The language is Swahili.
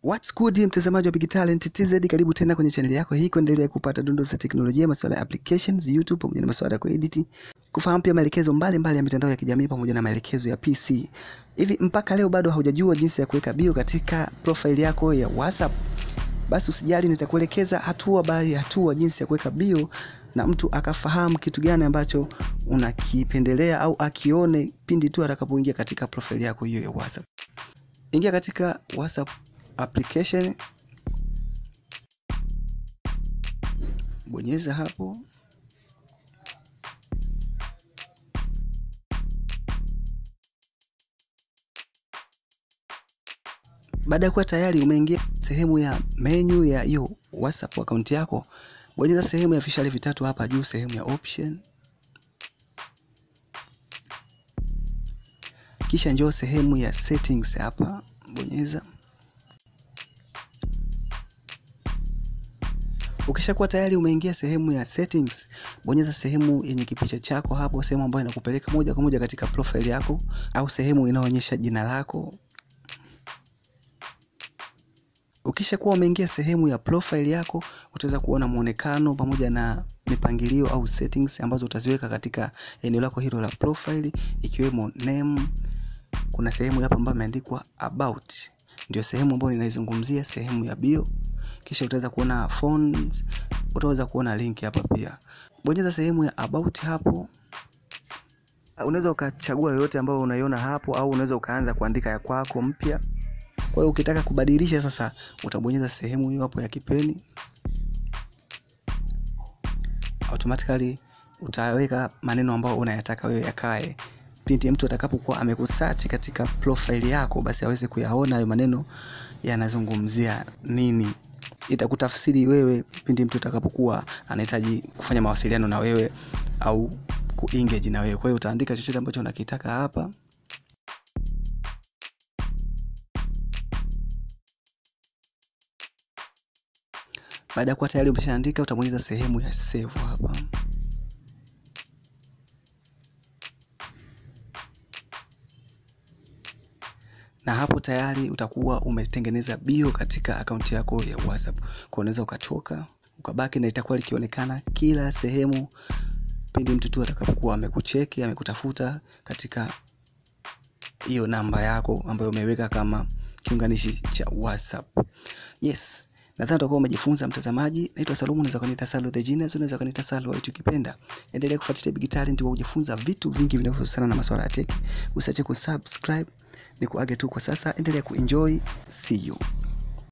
What's good mtazamaji wa Big Talent TZ, karibu tena kwenye channel yako hii kuendelea kupata dondoo za teknolojia, masuala ya applications, YouTube pamoja na masuala ya kuedit, kufahamu pia maelekezo mbalimbali ya mitandao ya kijamii pamoja na maelekezo ya PC. Hivi mpaka leo bado haujajua jinsi ya kuweka bio katika profile yako ya WhatsApp? Basi usijali, nitakuelekeza hatua baada ya hatua jinsi ya kuweka bio na mtu akafahamu kitu gani ambacho unakipendelea au akione pindi tu atakapoingia katika profile yako hiyo ya WhatsApp. Ingia katika WhatsApp application, bonyeza hapo. Baada ya kuwa tayari umeingia sehemu ya menu ya hiyo WhatsApp account yako, bonyeza sehemu ya vishale vitatu hapa juu, sehemu ya option. Kisha njoo sehemu ya settings hapa, bonyeza. Ukishakuwa tayari umeingia sehemu ya settings, bonyeza sehemu yenye kipicha chako hapo, sehemu ambayo inakupeleka moja kwa moja katika profile yako au sehemu inayoonyesha jina lako. Ukishakuwa umeingia sehemu ya profile yako, utaweza kuona muonekano pamoja na mipangilio au settings ambazo utaziweka katika eneo lako hilo la profile, ikiwemo name. Kuna sehemu hapa ambayo imeandikwa about, ndio sehemu ambayo ninaizungumzia, sehemu ya bio. Kisha utaweza kuona fonts, utaweza kuona link hapa pia. Bonyeza sehemu ya about hapo. Unaweza ukachagua yoyote ambayo unaiona hapo, au unaweza ukaanza kuandika ya kwako mpya. Kwa hiyo ukitaka kubadilisha sasa, utabonyeza sehemu hiyo hapo ya kipeni. Automatically utaweka maneno ambayo unayataka wewe yakae. Pindi mtu atakapokuwa amekusearch katika profile yako, basi aweze kuyaona hayo maneno yanazungumzia nini. Itakutafsiri wewe pindi mtu atakapokuwa anahitaji kufanya mawasiliano na wewe au kuengage na wewe. Kwa hiyo utaandika chochote ambacho unakitaka hapa. Baada ya kuwa tayari umeshaandika, utabonyeza sehemu ya save hapa. Na hapo tayari utakuwa umetengeneza bio katika akaunti yako ya WhatsApp. Kwa unaweza ukatoka, ukabaki na itakuwa likionekana kila sehemu pindi mtu tu atakapokuwa amekucheki, amekutafuta katika hiyo namba yako ambayo umeweka kama kiunganishi cha WhatsApp. Yes. Nadhani utakuwa umejifunza mtazamaji. Naitwa Salomu, unaweza kuniita Salo the Genius, unaweza kuniita Salo ukipenda. Endelea kufuatilia Big Talent kwa kujifunza vitu vingi vinavyohusiana na masuala ya tech. Usiache kusubscribe. Nikuage tu kwa sasa, endelea kuenjoy. See you.